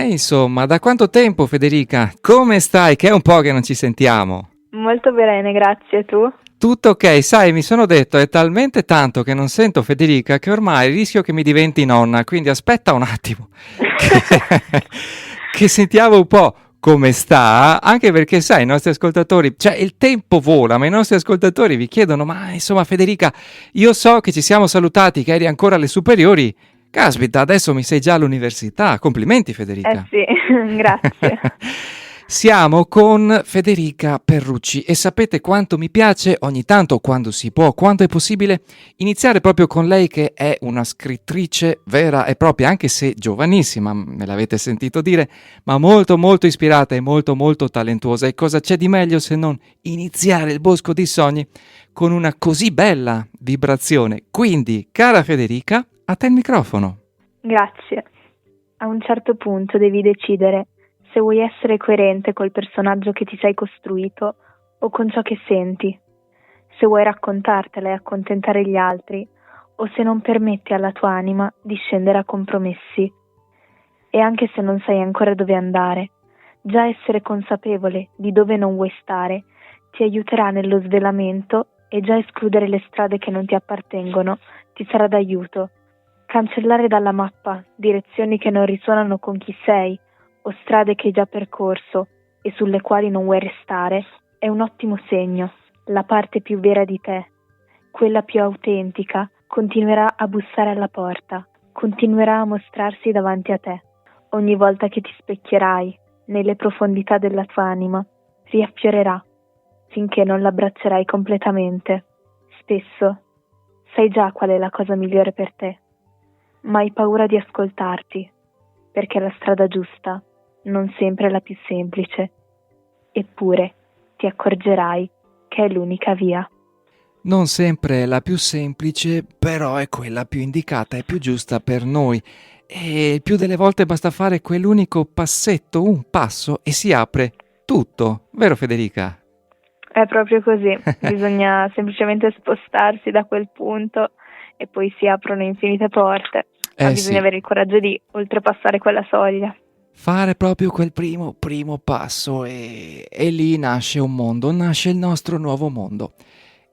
E insomma, da quanto tempo, Federica? Come stai? Che è un po' che non ci sentiamo. Molto bene, grazie. Tu? Tutto ok, sai, mi sono detto, è talmente tanto che non sento Federica che ormai rischio che mi diventi nonna, quindi aspetta un attimo, che sentiamo un po' come sta, anche perché sai, i nostri ascoltatori, cioè il tempo vola, ma i nostri ascoltatori vi chiedono, ma insomma Federica, io so che ci siamo salutati, che eri ancora alle superiori, caspita, adesso mi sei già all'università, complimenti Eh Federica. sì, grazie. Siamo con Federica Perrucci e sapete quanto mi piace ogni tanto, quando si può, quando è possibile, iniziare proprio con lei che è una scrittrice vera e propria, anche se giovanissima, me l'avete sentito dire, ma molto molto ispirata e molto molto talentuosa. E cosa c'è di meglio se non iniziare il bosco dei sogni con una così bella vibrazione? Quindi, cara Federica, a te il microfono. Grazie. A un certo punto devi decidere se vuoi essere coerente col personaggio che ti sei costruito o con ciò che senti, se vuoi raccontartela e accontentare gli altri o se non permetti alla tua anima di scendere a compromessi. E anche se non sai ancora dove andare, già essere consapevole di dove non vuoi stare ti aiuterà nello svelamento e già escludere le strade che non ti appartengono ti sarà d'aiuto. Cancellare dalla mappa direzioni che non risuonano con chi sei o strade che hai già percorso e sulle quali non vuoi restare è un ottimo segno. La parte più vera di te, quella più autentica, continuerà a bussare alla porta, continuerà a mostrarsi davanti a te. Ogni volta che ti specchierai nelle profondità della tua anima, riaffiorerà finché non l'abbraccerai completamente. Spesso sai già qual è la cosa migliore per te, ma hai paura di ascoltarti, perché la strada giusta non sempre è la più semplice, eppure ti accorgerai che è l'unica via. Non sempre è la più semplice, però è quella più indicata e più giusta per noi. E il più delle volte basta fare quell'unico passetto, un passo, e si apre tutto, vero Federica? È proprio così, bisogna semplicemente spostarsi da quel punto e poi si aprono infinite porte, ma Eh bisogna sì, avere il coraggio di oltrepassare quella soglia. fare proprio quel primo passo e lì nasce un mondo, nasce il nostro nuovo mondo.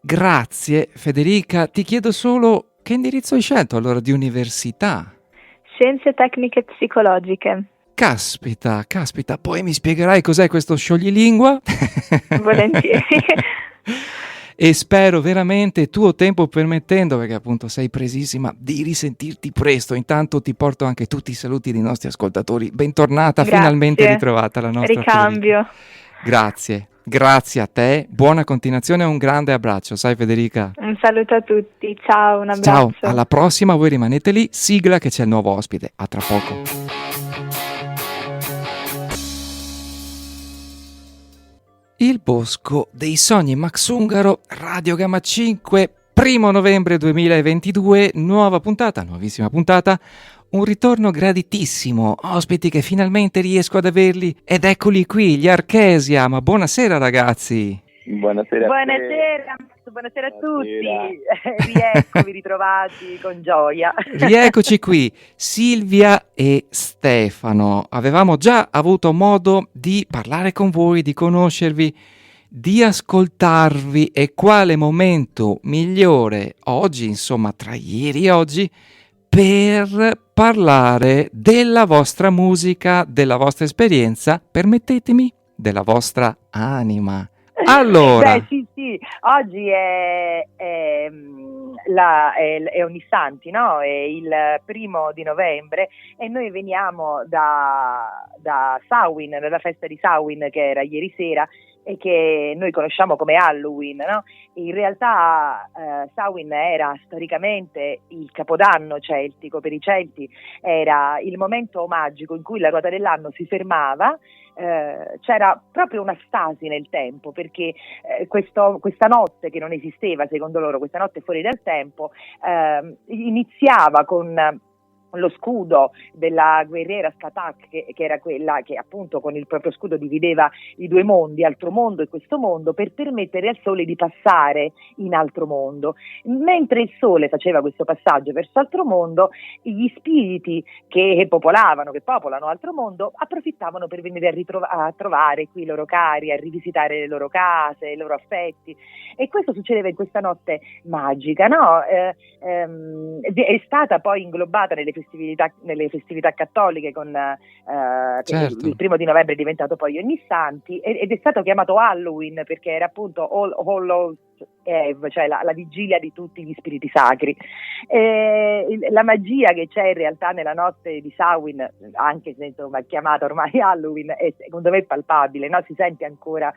Grazie Federica, ti chiedo solo che indirizzo hai scelto allora di università? Scienze tecniche psicologiche, Caspita, caspita, poi mi spiegherai cos'è questo scioglilingua? volentieri. E spero veramente, tuo tempo permettendo, perché appunto sei presissima, di risentirti presto. Intanto ti porto anche tutti i saluti dei nostri ascoltatori. Bentornata, finalmente Grazie, ritrovata la nostra Federica. ricambio. Grazie, grazie a te, buona continuazione e un grande abbraccio, sai Federica? Un saluto a tutti, ciao, un Ciao, abbraccio. alla prossima, voi rimanete lì, sigla che c'è il nuovo ospite, a tra poco. Il Bosco dei Sogni Max Ungaro, Radio Gamma 5, 1° novembre 2022, nuova puntata, nuovissima puntata, un ritorno graditissimo, ospiti che finalmente riesco ad averli ed eccoli qui, gli Archesia, ma buonasera ragazzi! Buonasera a te. Buonasera a tutti, rieccovi ritrovati con gioia. Rieccoci qui, Silvia e Stefano. Avevamo già avuto modo di parlare con voi, di conoscervi, di ascoltarvi e quale momento migliore oggi, insomma, tra ieri e oggi, per parlare della vostra musica, della vostra esperienza, permettetemi, della vostra anima. Allora, Beh, sì, oggi è Ognissanti, no? È il 1° novembre e noi veniamo da Samhain, dalla festa di Samhain che era ieri sera e che noi conosciamo come Halloween, no? In realtà Samhain era storicamente il capodanno celtico per i Celti, era il momento magico in cui la ruota dell'anno si fermava. C'era proprio una stasi nel tempo perché questa notte che non esisteva secondo loro, questa notte fuori dal tempo, iniziava con lo scudo della guerriera Skatak, che era quella che appunto con il proprio scudo divideva i due mondi, altro mondo e questo mondo, per permettere al sole di passare in altro mondo. Mentre il sole faceva questo passaggio verso altro mondo, gli spiriti che popolano altro mondo, approfittavano per venire a trovare qui i loro cari, a rivisitare le loro case, i loro affetti. E questo succedeva in questa notte magica, no? È stata poi inglobata nelle festività cattoliche Certo. il 1 novembre è diventato poi Ognissanti ed è stato chiamato Halloween perché era appunto All Hallows Eve, cioè la vigilia di tutti gli spiriti sacri. La magia che c'è in realtà nella notte di Samhain, anche se insomma è chiamata ormai Halloween, è secondo me palpabile, no? Si sente ancora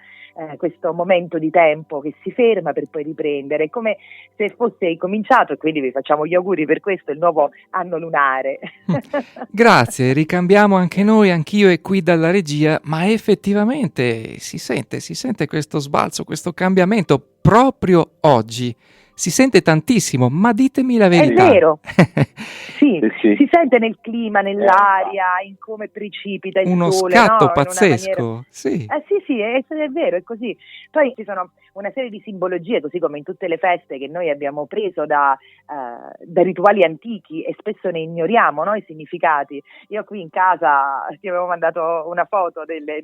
questo momento di tempo che si ferma per poi riprendere, è come se fosse cominciato, e quindi vi facciamo gli auguri per questo, il nuovo anno lunare. Grazie, ricambiamo anche noi, anch'io e qui dalla regia, ma effettivamente si sente questo sbalzo, questo cambiamento proprio oggi. Si sente tantissimo, ma ditemi la verità. È vero, sì, Sì. si sente nel clima, nell'aria, in come precipita il Uno sole, scatto no? pazzesco, In una maniera... sì. Sì, è vero, è così. Poi ci sono una serie di simbologie, così come in tutte le feste che noi abbiamo preso da rituali antichi e spesso ne ignoriamo, no? I significati. Io qui in casa ti avevo mandato una foto delle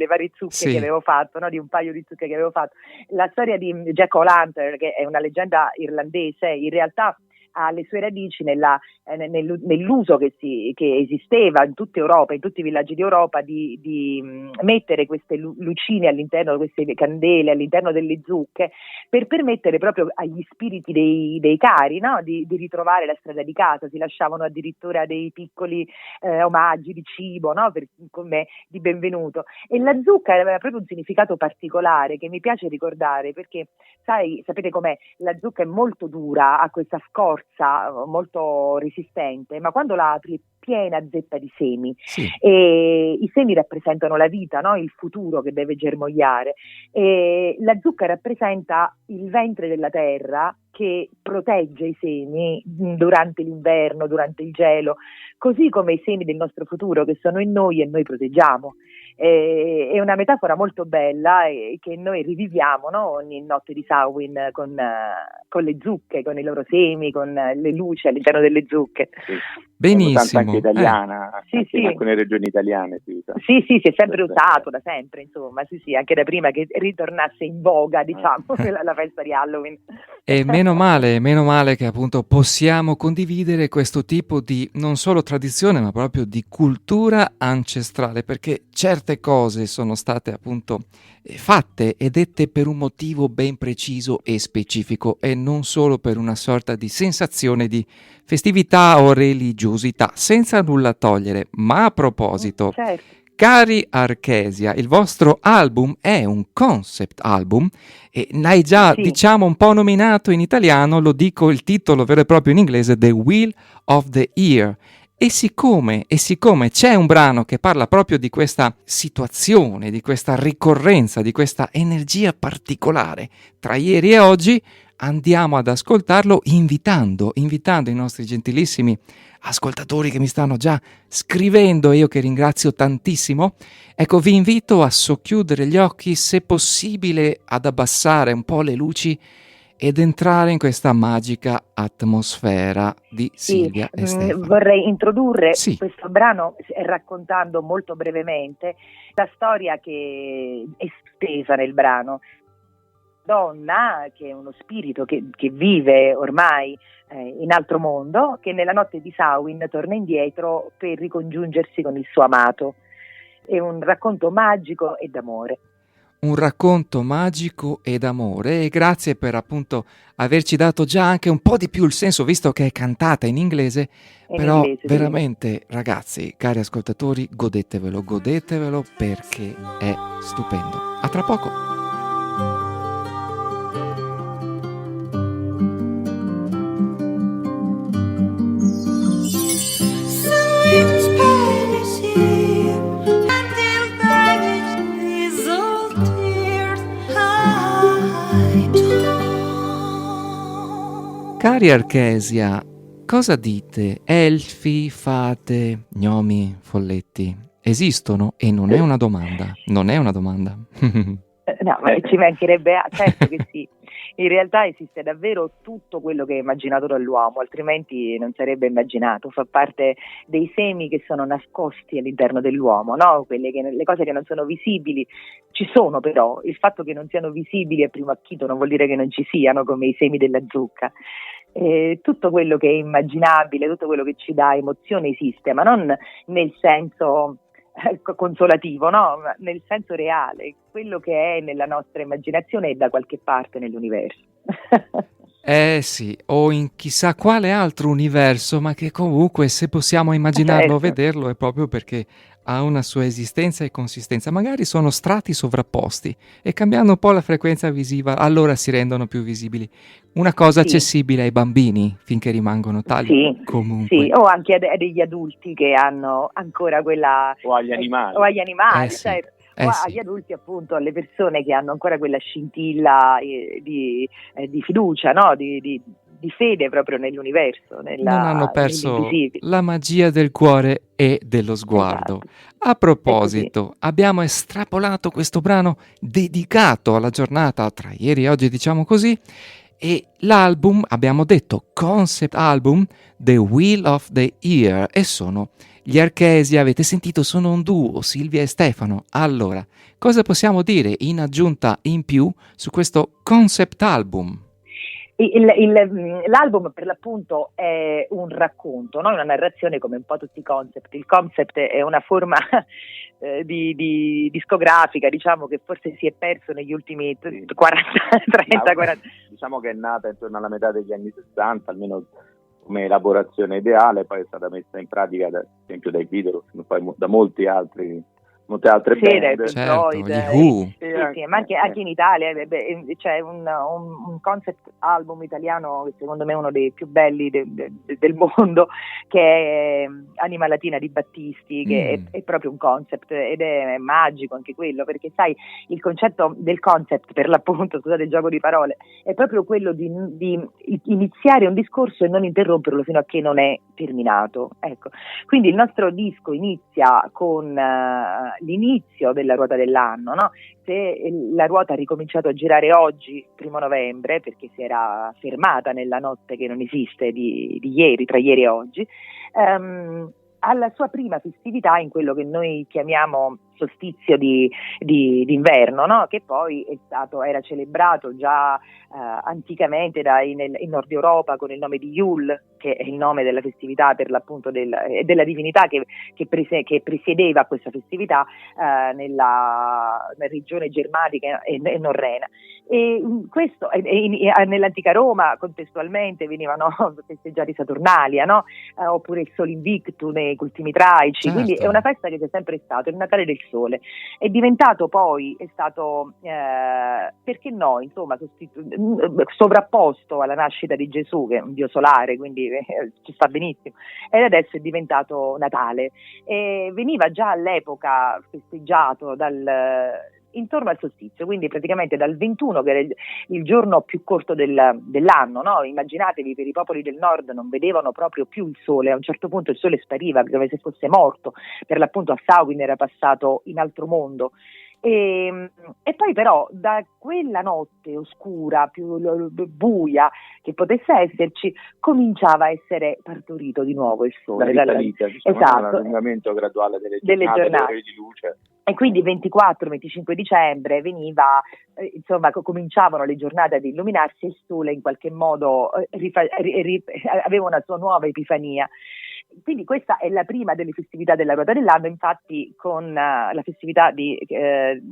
varie zucche Sì. che avevo fatto, no? Di un paio di zucche che avevo fatto. La storia di Jack O'Lantern, che è una leggenda irlandese, in realtà ha le sue radici nell'uso che esisteva in tutta Europa, in tutti i villaggi di Europa, di mettere queste lucine all'interno, queste candele all'interno delle zucche, per permettere proprio agli spiriti dei cari, no? di ritrovare la strada di casa. Si lasciavano addirittura dei piccoli omaggi di cibo, no? Come di benvenuto. E la zucca aveva proprio un significato particolare che mi piace ricordare, perché sapete com'è? La zucca è molto dura, ha questa scorza molto resistente, ma quando la apri è piena zeppa di semi. Sì. E i semi rappresentano la vita, no? Il futuro che deve germogliare. E la zucca rappresenta il ventre della terra che protegge i semi durante l'inverno, durante il gelo, così come i semi del nostro futuro che sono in noi e noi proteggiamo. È una metafora molto bella che noi riviviamo, no? Ogni notte di Samhain con le zucche, con i loro semi, con le luci all'interno delle zucche. Sì. Benissimo. Anche italiana, Sì, anche sì. in alcune regioni italiane si usa. Sì, si è sempre usato da sempre, insomma, sì, anche da prima che ritornasse in voga, diciamo, la festa di Halloween. E meno male che appunto possiamo condividere questo tipo di non solo tradizione, ma proprio di cultura ancestrale, perché certe cose sono state appunto fatte e dette per un motivo ben preciso e specifico e non solo per una sorta di sensazione di festività o religiosità, senza nulla togliere. Ma a proposito, Certo. cari Archesia, il vostro album è un concept album e l'hai già, Sì. diciamo, un po' nominato in italiano, lo dico il titolo vero e proprio in inglese, The Wheel of the Year. E siccome c'è un brano che parla proprio di questa situazione, di questa ricorrenza, di questa energia particolare tra ieri e oggi, andiamo ad ascoltarlo invitando i nostri gentilissimi ascoltatori che mi stanno già scrivendo e io che ringrazio tantissimo. Ecco, vi invito a socchiudere gli occhi, se possibile ad abbassare un po' le luci ed entrare in questa magica atmosfera di Silvia e Stefano. Vorrei introdurre Sì. questo brano raccontando molto brevemente la storia che è stesa nel brano. Donna, che è uno spirito che vive ormai in altro mondo, che nella notte di Samhain torna indietro per ricongiungersi con il suo amato. È un racconto magico e d'amore. Un racconto magico ed amore, e grazie per appunto averci dato già anche un po' di più il senso, visto che è cantata in inglese, però veramente ragazzi, cari ascoltatori, godetevelo perché è stupendo. A tra poco. Cari Archesia, Cosa dite? Elfi, fate, gnomi, folletti? Esistono? E non è una domanda. Non è una domanda. No, ma ci mancherebbe, certo che sì. In realtà esiste davvero tutto quello che è immaginato dall'uomo, altrimenti non sarebbe immaginato. Fa parte dei semi che sono nascosti all'interno dell'uomo, no? Le cose che non sono visibili ci sono, però il fatto che non siano visibili a primo acchito non vuol dire che non ci siano, come i semi della zucca. Tutto quello che è immaginabile, tutto quello che ci dà emozione esiste, ma non nel senso consolativo, no? Ma nel senso reale, quello che è nella nostra immaginazione è da qualche parte nell'universo. Sì, o in chissà quale altro universo, ma che comunque se possiamo immaginarlo o Certo. vederlo è proprio perché ha una sua esistenza e consistenza. Magari sono strati sovrapposti e cambiando un po' la frequenza visiva, allora si rendono più visibili. Una cosa Sì. accessibile ai bambini, finché rimangono tali. Sì, Comunque. sì, o anche a degli adulti che hanno ancora quella... O agli animali. O agli animali, Sì. certo. O Sì. agli adulti, appunto, alle persone che hanno ancora quella scintilla di fiducia, no? Di fede proprio nell'universo, Non hanno perso nell'invisibile. la magia del cuore e dello sguardo. Esatto. A proposito, abbiamo estrapolato questo brano dedicato alla giornata tra ieri e oggi, diciamo così, e l'album, abbiamo detto concept album, The Wheel of the Year, e sono gli Archesi, avete sentito, sono un duo, Silvia e Stefano. Allora, cosa possiamo dire in aggiunta in più su questo concept album? L'album per l'appunto è un racconto, no? Una narrazione come un po' tutti i concept. Il concept è una forma di discografica, diciamo, che forse si è perso negli ultimi 30, 40. Diciamo che è nata intorno alla metà degli anni 60, almeno come elaborazione ideale, poi è stata messa in pratica, ad esempio, dai Beatles, poi da molte altre band. Certo, Floyd, gli Who. sì, ma anche in Italia c'è un concept album italiano che secondo me è uno dei più belli del mondo, che è Anima Latina di Battisti, che è proprio un concept ed è magico anche quello, perché sai, il concetto del concept, per l'appunto, scusate il gioco di parole, è proprio quello di iniziare un discorso e non interromperlo fino a che non è terminato. Ecco. Quindi il nostro disco inizia con l'inizio della ruota dell'anno, no? Se la ruota ha ricominciato a girare oggi, 1 novembre, perché si era fermata nella notte che non esiste di ieri, tra ieri e oggi, alla sua prima festività in quello che noi chiamiamo solstizio d'inverno, no? Che poi era celebrato già anticamente in Nord Europa con il nome di Yule, che è il nome della festività, per l'appunto della divinità che presiedeva questa festività nella regione germanica e norrena. E questo nell'antica Roma contestualmente venivano festeggiati Saturnalia, no? Oppure il Sol Invictus nei cultimi traici. Certo. Quindi è una festa che c'è sempre stato, il Natale del Sole. È diventato poi, è stato perché no, insomma, sovrapposto alla nascita di Gesù, che è un dio solare, quindi ci sta benissimo, ed adesso è diventato Natale. E veniva già all'epoca festeggiato intorno al solstizio, quindi praticamente dal 21, che era il giorno più corto dell'anno, no? Immaginatevi, per i popoli del nord non vedevano proprio più il sole, a un certo punto il sole spariva come se fosse morto, per l'appunto a Samhain era passato in altro mondo. E poi però da quella notte oscura, più buia che potesse esserci, cominciava a essere partorito di nuovo il sole. Esatto. L'allungamento graduale delle giornate. Di luce. E quindi 24-25 dicembre veniva, insomma, cominciavano le giornate ad illuminarsi e il sole in qualche modo aveva una sua nuova epifania. Quindi questa è la prima delle festività della ruota dell'anno, infatti con la festività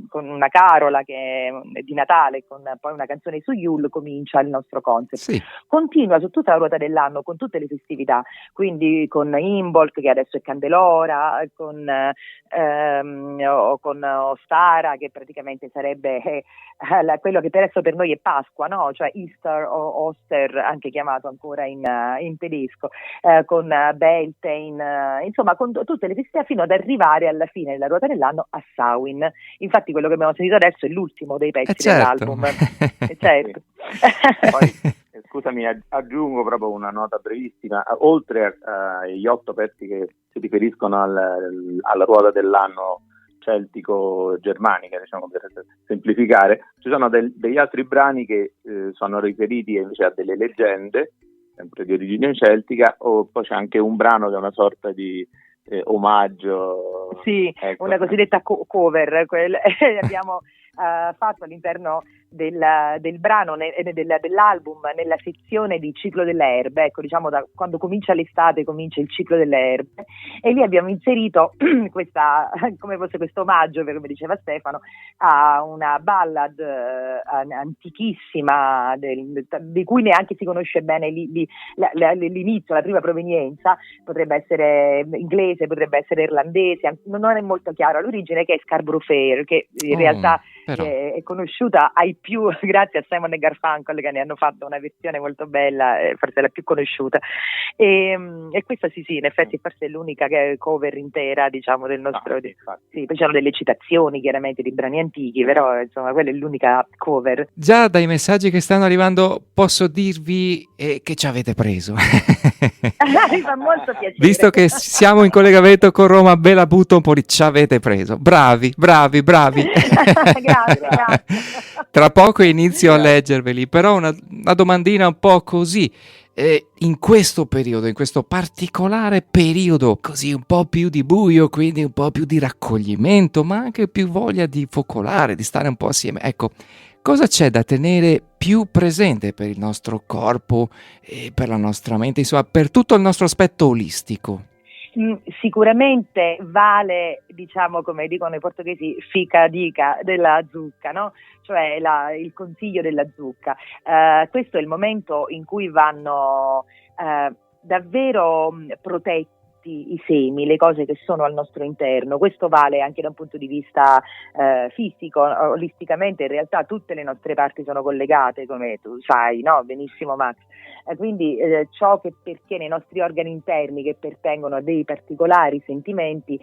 con una carola che è di Natale, con poi una canzone su Yule, comincia il nostro concept. Sì. Continua su tutta la ruota dell'anno con tutte le festività, quindi con Imbolc, che adesso è Candelora, con Ostara, che praticamente sarebbe quello che adesso per noi è Pasqua, no? Cioè Easter o Oster, anche chiamato ancora in tedesco, con Beltane, insomma con tutte le festività fino ad arrivare alla fine della ruota dell'anno a Samhain. Infatti quello che abbiamo sentito adesso è l'ultimo dei pezzi certo. dell'album. Certo. Poi, scusami, aggiungo proprio una nota brevissima. Oltre agli 8 pezzi che si riferiscono alla ruota dell'anno celtico-germanica, diciamo per semplificare, ci sono degli altri brani che sono riferiti invece a delle leggende, sempre di origine celtica, o poi c'è anche un brano che è una sorta di omaggio. Sì, ecco. Una cosiddetta cover, abbiamo fatto all'interno del brano, dell'album, nella sezione di ciclo delle erbe, ecco, diciamo da quando comincia l'estate comincia il ciclo delle erbe, e lì abbiamo inserito questa, come fosse questo omaggio, come diceva Stefano, a una ballad antichissima di cui neanche si conosce bene l'inizio, la prima provenienza, potrebbe essere inglese, potrebbe essere irlandese, non è molto chiaro all'origine, che è Scarborough Fair, che in realtà è conosciuta ai più grazie a Simon e Garfunkel, che ne hanno fatto una versione molto bella, forse la più conosciuta, e questa sì, in effetti forse è l'unica cover intera, diciamo, del nostro. Sì, poi c'erano delle citazioni chiaramente di brani antichi, però insomma quella è l'unica cover. Già dai messaggi che stanno arrivando posso dirvi che ci avete preso. Mi fa molto piacere. Visto che siamo in collegamento con Roma, ve la butto un po' di ci avete preso. Bravi. Grazie. Tra poco inizio a leggerveli, però una domandina un po' così. In questo periodo, in questo particolare periodo, così un po' più di buio, quindi un po' più di raccoglimento, ma anche più voglia di focolare, di stare un po' assieme. Ecco, cosa c'è da tenere più presente per il nostro corpo e per la nostra mente, insomma, per tutto il nostro aspetto olistico? Sicuramente vale, diciamo, come dicono i portoghesi, fica dica della zucca, no? Cioè il consiglio della zucca. Questo è il momento in cui vanno davvero protetti i semi, le cose che sono al nostro interno. Questo vale anche da un punto di vista fisico, olisticamente in realtà tutte le nostre parti sono collegate, come tu sai, no? Benissimo Max. Quindi ciò che pertiene ai nostri organi interni, che pertengono a dei particolari sentimenti,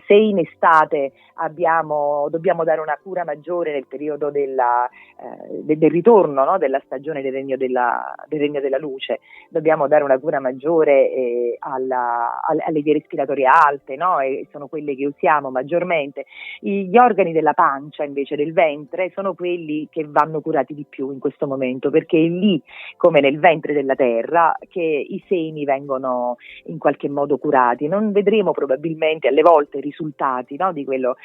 se in estate dobbiamo dare una cura maggiore nel periodo del ritorno, no? Della stagione del regno della luce, dobbiamo dare una cura maggiore alle vie respiratorie alte, no? E sono quelle che usiamo maggiormente. Gli organi della pancia, invece, del ventre, sono quelli che vanno curati di più in questo momento, perché è lì, come nel ventre della terra, che i semi vengono in qualche modo curati. Non vedremo probabilmente alle volte i risultati, no? Di quello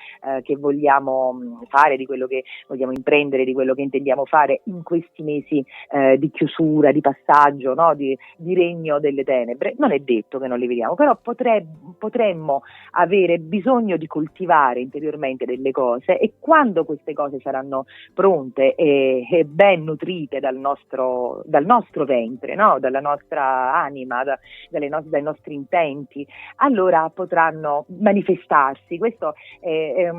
che vogliamo fare, di quello che vogliamo imprendere, di quello che intendiamo fare in questi mesi di chiusura, di passaggio, no? Di regno delle tenebre. Non è detto che non li vediamo, però potremmo avere bisogno di coltivare interiormente delle cose, e quando queste cose saranno pronte e ben nutrite dal nostro ventre, no? Dalla nostra anima, dai nostri intenti, allora potranno manifestarsi. Questo è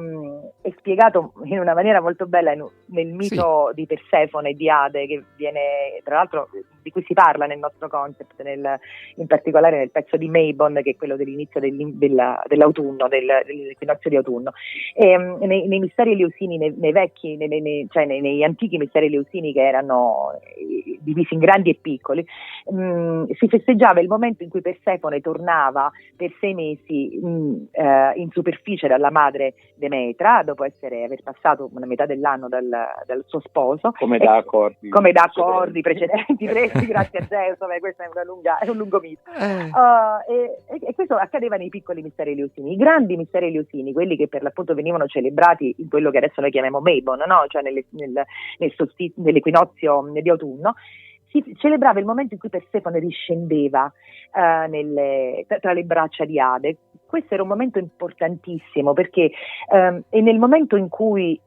spiegato in una maniera molto bella nel mito di Persefone e di Ade, che viene, tra l'altro, di cui si parla nel nostro concept, in particolare nel pezzo di Mabon, che è quello dell'inizio dell'autunno, dell'equinozio di autunno. Nei misteri eleusini, nei antichi misteri eleusini, che erano divisi in grandi e piccoli, si festeggiava il momento in cui Persefone tornava per 6 mesi in superficie dalla madre Demetra, dopo aver passato una metà dell'anno dal suo sposo, come da accordi precedenti presi grazie a Zeus. Questo è un lungo mito. E questo accadeva nei piccoli misteri eleusini. I grandi misteri eleusini, quelli che per l'appunto venivano celebrati in quello che adesso noi chiamiamo Mabon, no? Cioè nell'equinozio di autunno, si celebrava il momento in cui Persefone riscendeva tra le braccia di Ade. Questo era un momento importantissimo, perché è nel momento in cui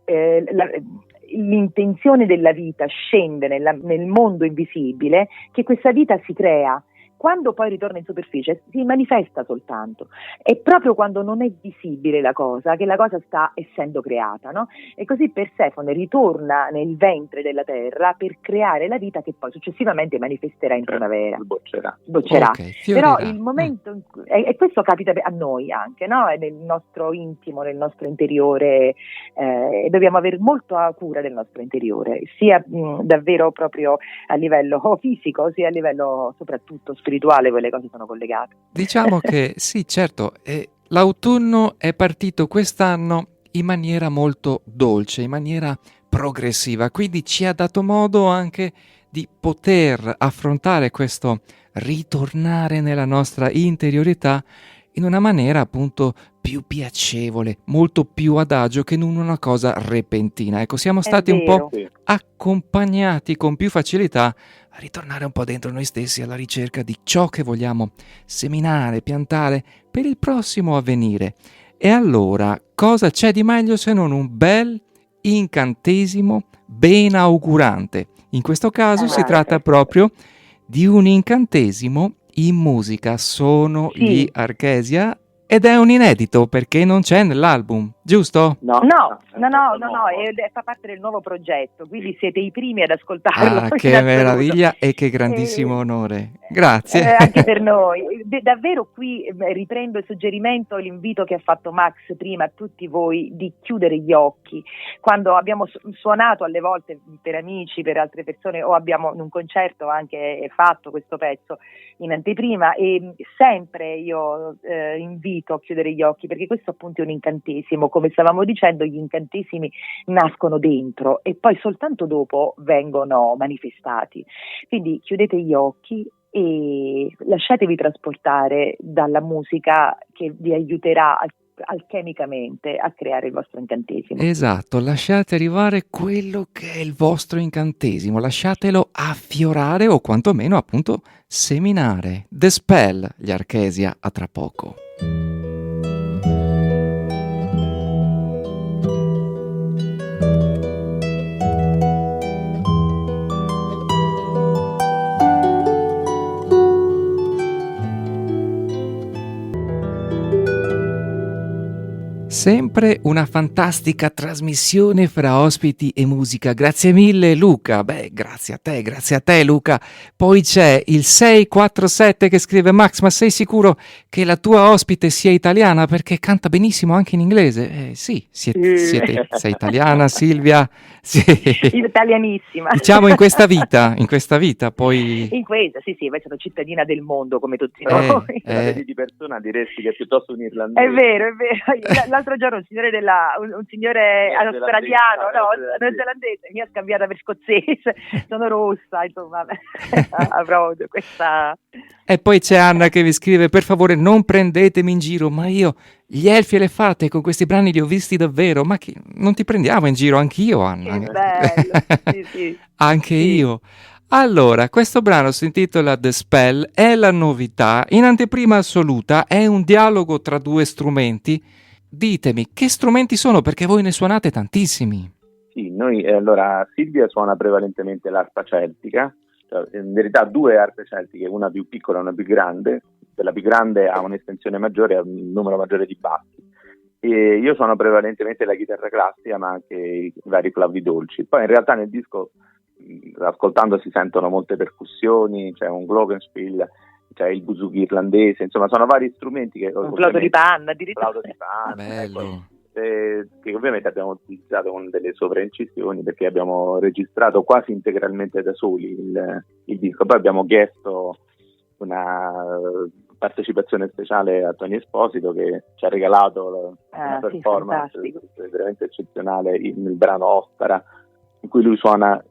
l'intenzione della vita scende nel mondo invisibile che questa vita si crea. quando poi ritorna in superficie si manifesta soltanto. È proprio quando non è visibile la cosa che la cosa sta essendo creata, no? E così Persefone ritorna nel ventre della terra per creare la vita che poi successivamente manifesterà in primavera. Sboccerà. Ok, fiorirà. Però il momento in cui, e questo capita a noi anche, no? È nel nostro intimo, nel nostro interiore, dobbiamo avere molta cura del nostro interiore, sia davvero proprio a livello fisico, sia a livello soprattutto spirituale, quelle cose sono collegate. Diciamo che sì, certo, l'autunno è partito quest'anno in maniera molto dolce, in maniera progressiva, quindi ci ha dato modo anche di poter affrontare questo ritornare nella nostra interiorità in una maniera appunto più piacevole, molto più adagio che non una cosa repentina. Ecco, siamo stati un po' Sì. accompagnati con più facilità a ritornare un po' dentro noi stessi alla ricerca di ciò che vogliamo seminare, piantare per il prossimo avvenire. E allora, cosa c'è di meglio se non un bel incantesimo benaugurante? In questo caso si tratta proprio di un incantesimo in musica. Sono Sì. gli Archesia ed è un inedito perché non c'è nell'album, giusto? No, fa parte del nuovo progetto, quindi siete i primi ad ascoltarlo. Ah, in che assoluto. meraviglia e che grandissimo onore. Grazie. Anche per noi. Davvero qui riprendo il suggerimento e l'invito che ha fatto Max prima a tutti voi di chiudere gli occhi. Quando abbiamo suonato alle volte per amici, per altre persone, o abbiamo in un concerto anche fatto questo pezzo in anteprima, e sempre io invito a chiudere gli occhi, perché questo appunto è un incantesimo. Come stavamo dicendo, gli incantesimi nascono dentro e poi soltanto dopo vengono manifestati. Quindi chiudete gli occhi e lasciatevi trasportare dalla musica che vi aiuterà alchemicamente a creare il vostro incantesimo. Esatto, lasciate arrivare quello che è il vostro incantesimo, lasciatelo affiorare o quantomeno appunto seminare. The Spell, gli Archesia, a tra poco. Sempre una fantastica trasmissione fra ospiti e musica. Grazie mille Luca. Beh, grazie a te Luca. Poi c'è il 647 che scrive: Max, ma sei sicuro che la tua ospite sia italiana? Perché canta benissimo anche in inglese. Sì, sei italiana Silvia? Sì. Italianissima. Diciamo in questa vita, poi... In questa, sì, poi sono cittadina del mondo come tutti noi. Se di persona diresti che è piuttosto un irlandese. È vero. L'altro giorno un signore australiano, neozelandese, mi ha scambiata per scozzese. Sono rossa, insomma, avrò questa... E poi c'è Anna che mi scrive: per favore non prendetemi in giro, ma io gli elfi e le fate con questi brani li ho visti davvero, ma non ti prendiamo in giro, anch'io Anna. Che bello, sì. Anche io. Allora, questo brano si intitola The Spell, è la novità, in anteprima assoluta, è un dialogo tra due strumenti. Ditemi, che strumenti sono? Perché voi ne suonate tantissimi. Sì, allora Silvia suona prevalentemente l'arpa celtica, in verità due arpe celtiche, una più piccola e una più grande. La più grande ha un'estensione maggiore, ha un numero maggiore di bassi. E io suono prevalentemente la chitarra classica, ma anche i vari flauti dolci. Poi in realtà nel disco, ascoltando, si sentono molte percussioni, c'è un glockenspiel, c'è il buzuki irlandese, insomma sono vari strumenti che... Un flauto di panna addirittura. Flauto di panna, bello. Ecco, che ovviamente abbiamo utilizzato con delle sovraincisioni, perché abbiamo registrato quasi integralmente da soli il disco. Poi abbiamo chiesto una partecipazione speciale a Tony Esposito, che ci ha regalato una performance veramente eccezionale nel brano Ostara, in cui lui suona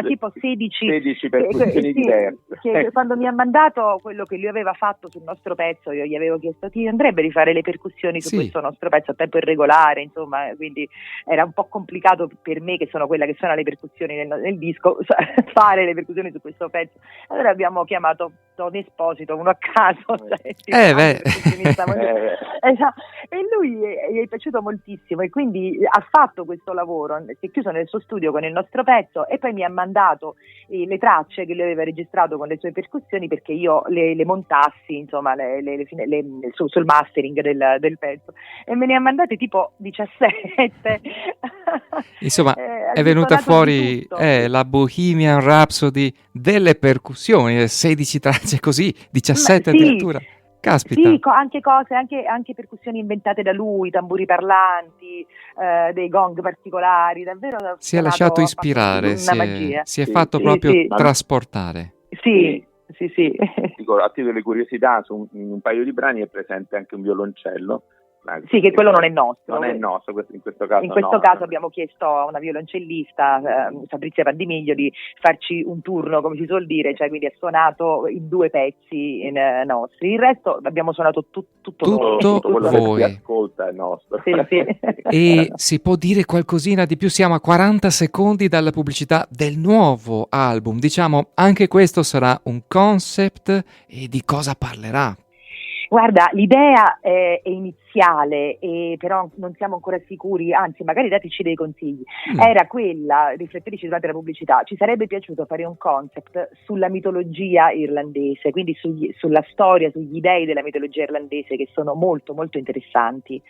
tipo 16 percussioni diverse. Quando mi ha mandato quello che lui aveva fatto sul nostro pezzo, io gli avevo chiesto: ti andrebbe di fare le percussioni su questo nostro pezzo a tempo irregolare, insomma, quindi era un po' complicato per me, che sono quella che suona le percussioni nel disco, fare le percussioni su questo pezzo. Allora abbiamo chiamato Tony Esposito, uno a caso, e lui gli è piaciuto moltissimo, e quindi ha fatto questo lavoro, si è chiuso nel suo studio con il nostro pezzo, successo, e poi mi ha mandato le tracce che lui aveva registrato con le sue percussioni perché io le montassi, insomma, sul mastering del pezzo, e me ne ha mandate tipo 17. Insomma, Ha è venuta suonato di fuori tutto. la Bohemian Rhapsody delle percussioni, 16 tracce così, 17 Sì, addirittura. Caspita. sì, anche cose, anche percussioni inventate da lui, tamburi parlanti, dei gong particolari, davvero ha Si è suonato, lasciato ha fatto ispirare, una magia. si è Sì, fatto sì, proprio sì. trasportare. Sì, sì. Dico, a titolo di curiosità, in un paio di brani è presente anche un violoncello. Sì, che quello non è nostro. Non è nostro, in questo caso In questo no. caso abbiamo chiesto a una violoncellista, Fabrizia Pandimiglio, di farci un turno, come si suol dire, cioè quindi ha suonato in 2 pezzi nostri. Il resto abbiamo suonato tutto noi. Tutto quello voi. che si ascolta è nostro. Sì, sì. E si può dire qualcosina di più? Siamo a 40 secondi dalla pubblicità del nuovo album. Diciamo, anche questo sarà un concept, e di cosa parlerà? Guarda, l'idea è iniziale, però non siamo ancora sicuri, anzi magari dateci dei consigli. Era quella, rifletteteci durante la pubblicità, ci sarebbe piaciuto fare un concept sulla mitologia irlandese, quindi sulla storia, sugli dei della mitologia irlandese, che sono molto molto interessanti.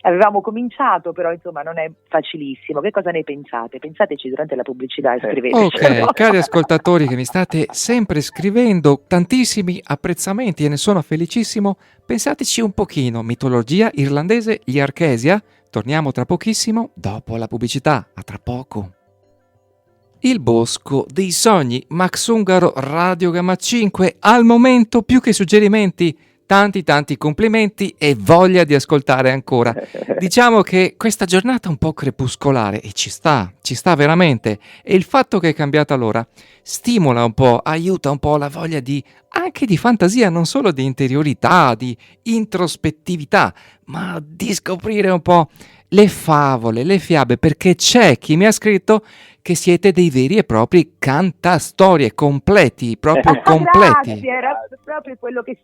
Avevamo cominciato, però insomma non è facilissimo. Che cosa ne pensate? Pensateci durante la pubblicità e scriveteci. Ok, cari ascoltatori che mi state sempre scrivendo tantissimi apprezzamenti e ne sono felicissimo, pensateci un pochino, mitologia irlandese, gli Archesia. Torniamo tra pochissimo dopo la pubblicità. A tra poco. Il bosco dei sogni, Max Ungaro, Radio Gamma 5, al momento più che suggerimenti, tanti complimenti e voglia di ascoltare ancora. Diciamo che questa giornata è un po' crepuscolare e ci sta veramente, e il fatto che è cambiata l'ora stimola un po', aiuta un po' la voglia anche di fantasia, non solo di interiorità, di introspettività, ma di scoprire un po' le favole, le fiabe, perché c'è chi mi ha scritto che siete dei veri e propri cantastorie completi, proprio completi. Grazie, era proprio quello che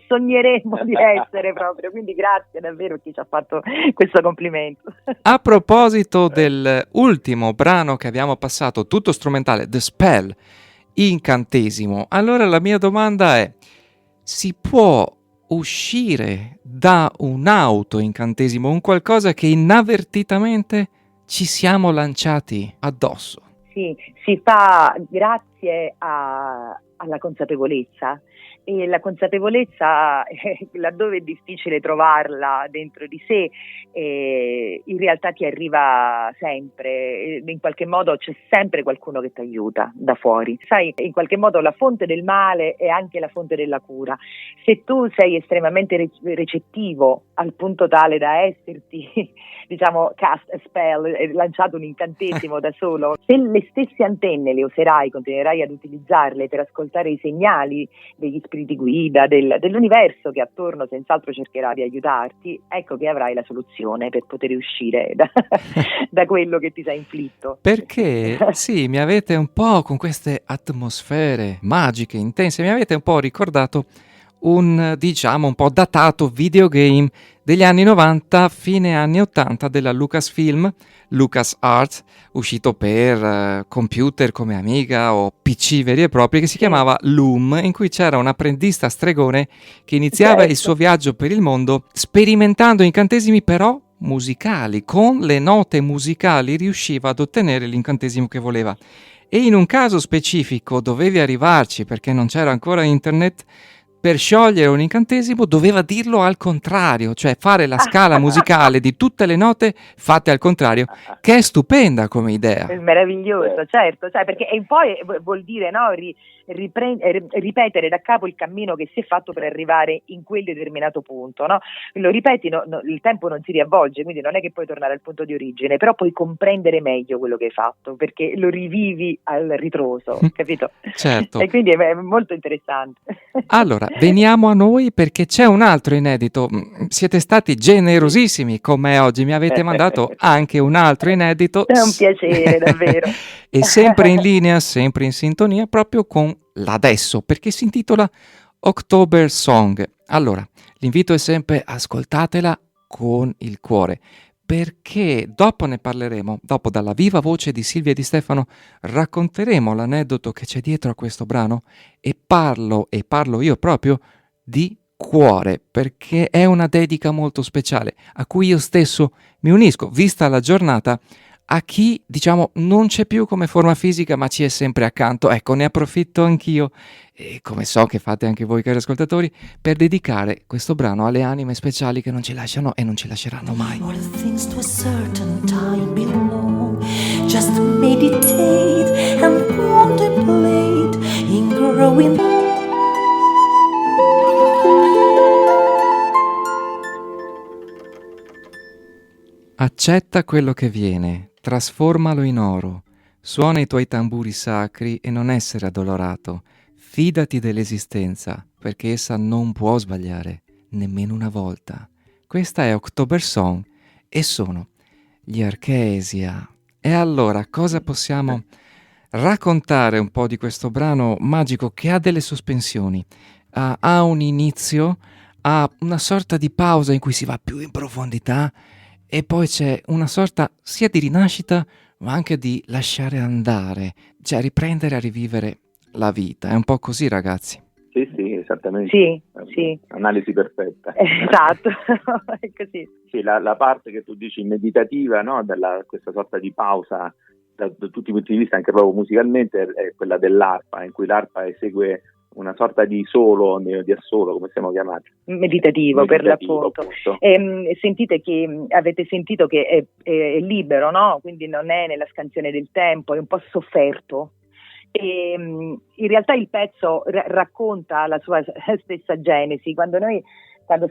sogneremmo di essere proprio, quindi grazie davvero a chi ci ha fatto questo complimento. A proposito dell'ultimo brano che abbiamo passato, tutto strumentale, The Spell, incantesimo, allora la mia domanda è: si può uscire da un autoincantesimo, un qualcosa che inavvertitamente ci siamo lanciati addosso? Sì, si fa grazie alla consapevolezza, e la consapevolezza, laddove è difficile trovarla dentro di sé, in realtà ti arriva sempre, in qualche modo c'è sempre qualcuno che ti aiuta da fuori. Sai, in qualche modo la fonte del male è anche la fonte della cura. Se tu sei estremamente recettivo al punto tale da esserti diciamo cast a spell, lanciato un incantesimo da solo, se le stesse antenne le userai, continuerai ad utilizzarle per ascoltare i segnali degli spiriti guida, dell'universo che attorno senz'altro cercherà di aiutarti, ecco che avrai la soluzione per poter uscire da quello che ti sei inflitto. Perché sì, mi avete un po' con queste atmosfere magiche, intense, mi avete un po' ricordato un un po' datato videogame degli anni 90, fine anni 80 della Lucasfilm, LucasArts, uscito per computer come Amiga o PC veri e propri, che si chiamava Loom, in cui c'era un apprendista stregone che iniziava il suo viaggio per il mondo sperimentando incantesimi però musicali. Con le note musicali riusciva ad ottenere l'incantesimo che voleva. E in un caso specifico dovevi arrivarci, perché non c'era ancora internet, per sciogliere un incantesimo doveva dirlo al contrario, cioè fare la scala musicale di tutte le note fatte al contrario, che è stupenda come idea. È meraviglioso, certo, cioè, perché e poi vuol dire ripetere da capo il cammino che si è fatto per arrivare in quel determinato punto, no? Lo ripeti, il tempo non si riavvolge, quindi non è che puoi tornare al punto di origine, però puoi comprendere meglio quello che hai fatto, perché lo rivivi al ritroso, capito? Certo. E quindi è molto interessante. Allora, veniamo a noi, perché c'è un altro inedito. Siete stati generosissimi con me oggi, mi avete mandato anche un altro inedito. È un piacere, davvero. E sempre in linea, sempre in sintonia proprio con l'adesso, perché si intitola October Song. Allora, l'invito è sempre: ascoltatela con il cuore, perché dopo ne parleremo, dopo dalla viva voce di Silvia e di Stefano racconteremo l'aneddoto che c'è dietro a questo brano e parlo io proprio di cuore, perché è una dedica molto speciale a cui io stesso mi unisco, vista la giornata, a chi, diciamo, non c'è più come forma fisica ma ci è sempre accanto. Ecco, ne approfitto anch'io, e come so che fate anche voi cari ascoltatori, per dedicare questo brano alle anime speciali che non ci lasciano e non ci lasceranno mai. All things to a certain time belong. Just meditate and contemplate in growing. Accetta quello che viene, trasformalo in oro, suona i tuoi tamburi sacri e non essere addolorato. Fidati dell'esistenza, perché essa non può sbagliare, nemmeno una volta. Questa è October Song e sono gli Archesia. E allora, cosa possiamo raccontare un po' di questo brano magico che ha delle sospensioni? Ha un inizio, ha una sorta di pausa in cui si va più in profondità e poi c'è una sorta sia di rinascita ma anche di lasciare andare, cioè riprendere a rivivere la vita. È un po' così, ragazzi. Sì, esattamente. Sì. Analisi perfetta. Esatto, è così. Sì, la parte che tu dici meditativa, no? Questa sorta di pausa da tutti i punti di vista, anche proprio musicalmente, è quella dell'arpa, in cui l'arpa esegue una sorta di solo, di assolo, come siamo chiamati. Meditativo per l'appunto. Sentite che avete sentito che è libero, no? Quindi non è nella scansione del tempo, è un po' sofferto. E in realtà il pezzo racconta la sua stessa genesi. Quando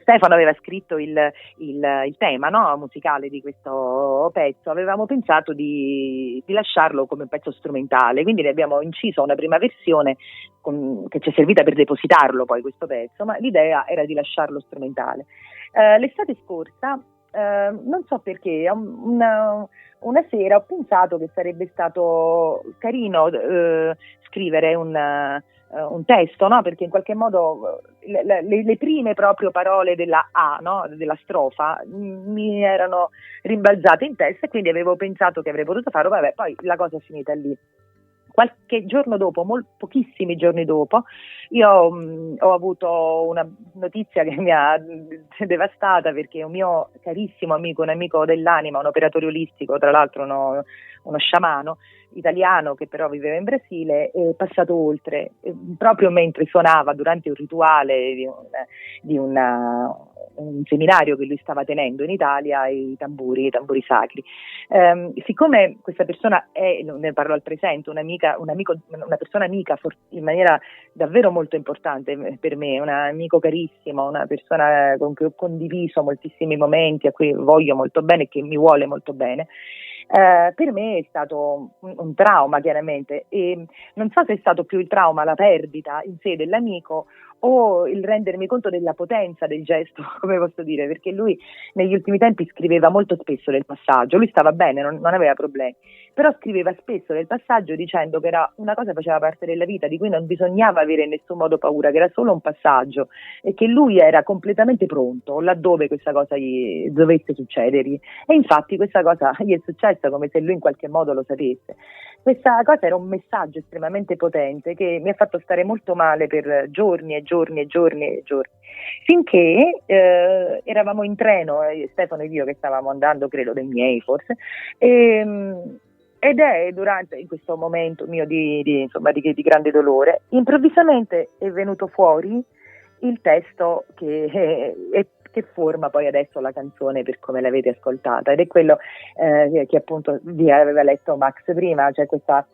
Stefano aveva scritto il tema, no, musicale di questo pezzo, avevamo pensato di lasciarlo come un pezzo strumentale, quindi ne abbiamo inciso una prima versione che ci è servita per depositarlo poi questo pezzo, ma l'idea era di lasciarlo strumentale. L'estate scorsa, non so perché, una sera ho pensato che sarebbe stato carino scrivere un testo, no? Perché in qualche modo le prime proprio parole della A, no? Della strofa mi erano rimbalzate in testa e quindi avevo pensato che avrei potuto farlo, vabbè, poi la cosa è finita lì. Qualche giorno dopo, pochissimi giorni dopo, io ho avuto una notizia che mi ha devastata, perché un mio carissimo amico, un amico dell'anima, un operatore olistico, tra l'altro uno sciamano italiano che però viveva in Brasile, è passato oltre, proprio mentre suonava durante un rituale di un seminario che lui stava tenendo in Italia, i tamburi sacri. Siccome questa persona ne parlo al presente, una persona amica in maniera davvero molto importante per me, un amico carissimo, una persona con cui ho condiviso moltissimi momenti, a cui voglio molto bene e che mi vuole molto bene, per me è stato un trauma, chiaramente, e non so se è stato più il trauma, la perdita in sé dell'amico, o il rendermi conto della potenza del gesto, come posso dire, perché lui negli ultimi tempi scriveva molto spesso del passaggio, lui stava bene, non aveva problemi, però scriveva spesso del passaggio dicendo che era una cosa che faceva parte della vita, di cui non bisognava avere in nessun modo paura, che era solo un passaggio e che lui era completamente pronto laddove questa cosa gli dovesse succedergli, e infatti questa cosa gli è successa come se lui in qualche modo lo sapesse. Questa cosa era un messaggio estremamente potente che mi ha fatto stare molto male per giorni e giorni e giorni e giorni, finché eravamo in treno, Stefano ed io, che stavamo andando, credo dei miei forse, ed è in questo momento mio di grande dolore, improvvisamente è venuto fuori il testo che forma poi adesso la canzone per come l'avete ascoltata, ed è quello che appunto vi aveva letto Max prima, cioè questa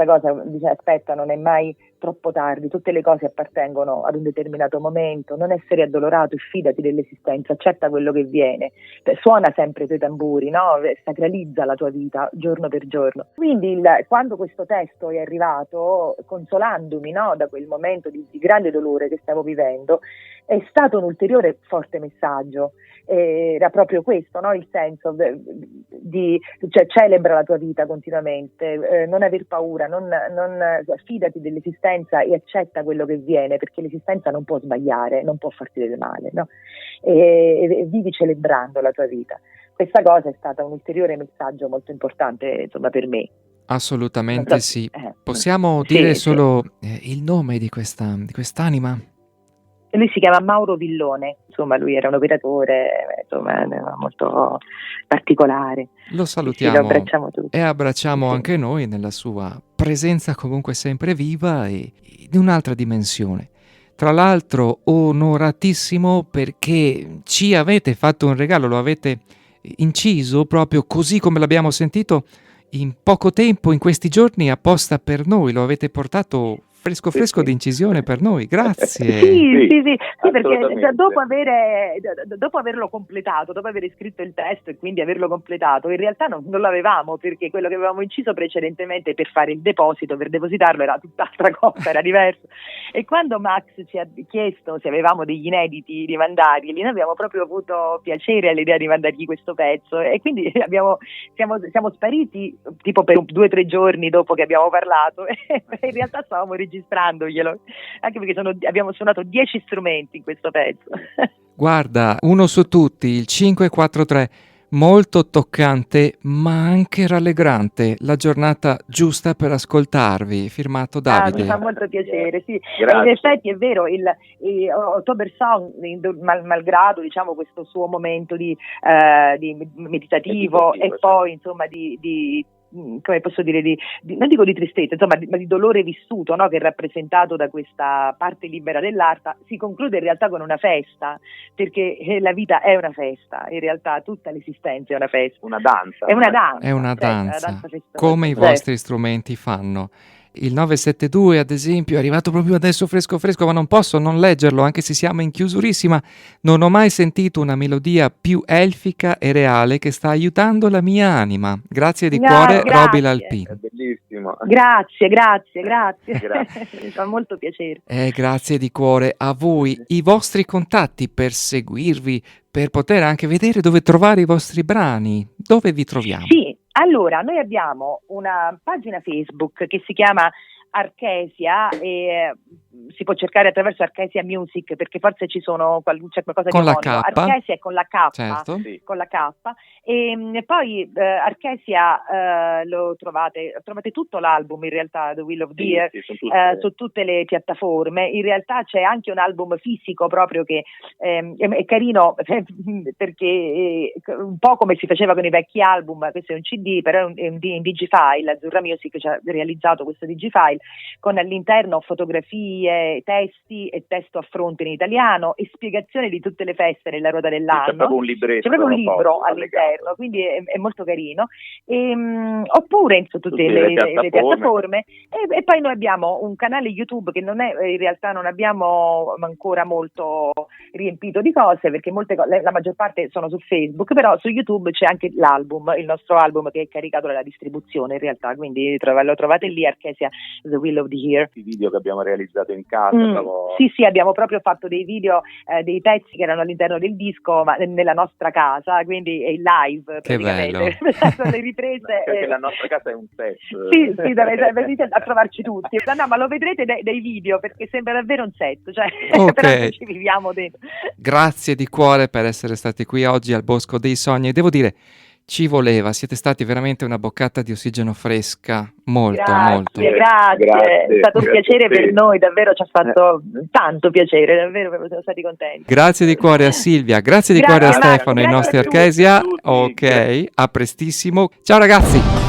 cosa, dice: aspetta, non è mai troppo tardi, tutte le cose appartengono ad un determinato momento, non essere addolorato e fidati dell'esistenza, accetta quello che viene, suona sempre i tuoi tamburi, no? Sacralizza la tua vita giorno per giorno. Quindi quando questo testo è arrivato, consolandomi, no, da quel momento di grande dolore che stavo vivendo, è stato un ulteriore forte messaggio. Era proprio questo, no? Il senso, cioè celebra la tua vita continuamente, non aver paura, fidati dell'esistenza e accetta quello che viene, perché l'esistenza non può sbagliare, non può farti del male, no? E vivi celebrando la tua vita. Questa cosa è stata un ulteriore messaggio molto importante, insomma, per me. Assolutamente sì. Possiamo Sì, dire sì. solo il nome di quest'anima? Lui si chiama Mauro Villone, insomma lui era un operatore, insomma, molto particolare. Lo Sì, lo salutiamo abbracciamo tutti. e abbracciamo Sì. anche noi nella sua presenza comunque sempre viva e di un'altra dimensione. Tra l'altro onoratissimo perché ci avete fatto un regalo, lo avete inciso proprio così come l'abbiamo sentito in poco tempo, in questi giorni, apposta per noi, lo avete portato fresco fresco Sì. d'incisione per noi, grazie. Sì, perché assolutamente. dopo averlo completato, dopo aver scritto il testo e quindi averlo completato, in realtà non l'avevamo, perché quello che avevamo inciso precedentemente per fare il deposito, per depositarlo, era tutt'altra cosa, era diverso. E quando Max ci ha chiesto se avevamo degli inediti di mandargli, noi abbiamo proprio avuto piacere all'idea di mandargli questo pezzo, e quindi siamo spariti tipo per 2 o 3 giorni dopo che abbiamo parlato, e in realtà stavamo registrandoglielo, anche perché abbiamo suonato 10 strumenti in questo pezzo. Guarda, uno su tutti, il 543, molto toccante ma anche rallegrante, la giornata giusta per ascoltarvi, firmato Mi Davide. fa molto piacere, sì. Grazie. In effetti è vero, October Song, malgrado diciamo questo suo momento di meditativo e poi insomma di come posso dire, non dico di tristezza, insomma, ma di dolore vissuto, no? Che è rappresentato da questa parte libera dell'arte, si conclude in realtà con una festa, perché la vita è una festa, in realtà tutta l'esistenza è una festa. Una danza. È una danza. È una certo, danza, festosa. come i Certo. vostri strumenti fanno. Il 972, ad esempio, è arrivato proprio adesso fresco fresco, ma non posso non leggerlo, anche se siamo in chiusurissima. Non ho mai sentito una melodia più elfica e reale che sta aiutando la mia anima. Grazie di cuore, Grazie. Roby È Lalpin. bellissimo. Grazie. Grazie. Mi fa molto piacere. Grazie di cuore a voi. I vostri contatti per seguirvi, per poter anche vedere dove trovare i vostri brani. Dove vi troviamo? Sì, allora noi abbiamo una pagina Facebook che si chiama Archesia e si può cercare attraverso Archesia Music, perché forse c'è qualcosa Con di la omonimo. K. Archesia è con la K. Certo. Sì. Con la K, e poi Archesia lo trovate tutto l'album in realtà, The Will of Deer, Sì, sono tutte- su tutte le piattaforme. In realtà c'è anche un album fisico proprio che è carino perché un po' come si faceva con i vecchi album, questo è un CD, però è un digifile. Azzurra Music ci ha realizzato questo digifile con all'interno fotografie, testi e testo a fronte in italiano e spiegazioni di tutte le feste nella ruota C'è dell'anno. proprio un libretto. C'è proprio un però libro posto all'interno, allegato. quindi è molto carino. Oppure su tutte le piattaforme. E poi noi abbiamo un canale YouTube che in realtà non abbiamo ancora molto riempito di cose, perché la maggior parte sono su Facebook, però su YouTube c'è anche l'album, il nostro album, che è caricato dalla distribuzione in realtà, quindi lo trovate lì, Archesia, The Will of the Year. I video che abbiamo realizzato in casa. Sì, abbiamo proprio fatto dei video, dei pezzi che erano all'interno del disco, ma nella nostra casa, quindi è il live Che praticamente. Sono le riprese. Perché la nostra casa è un set. Sì, venite a trovarci tutti. No, ma lo vedrete dai video, perché sembra davvero un set, cioè Ok. però noi ci viviamo dentro. Grazie di cuore per essere stati qui oggi al Bosco dei Sogni. E devo dire, ci voleva, siete stati veramente una boccata di ossigeno fresca, molto. Grazie. Grazie. È stato un Grazie piacere a te. per noi, davvero ci ha fatto tanto piacere, davvero siamo stati contenti. Grazie di cuore a Silvia, grazie di cuore a Grazie, Stefano, i grazie nostri a tutti. Archesia. Tutti. Ok, a prestissimo. Ciao ragazzi!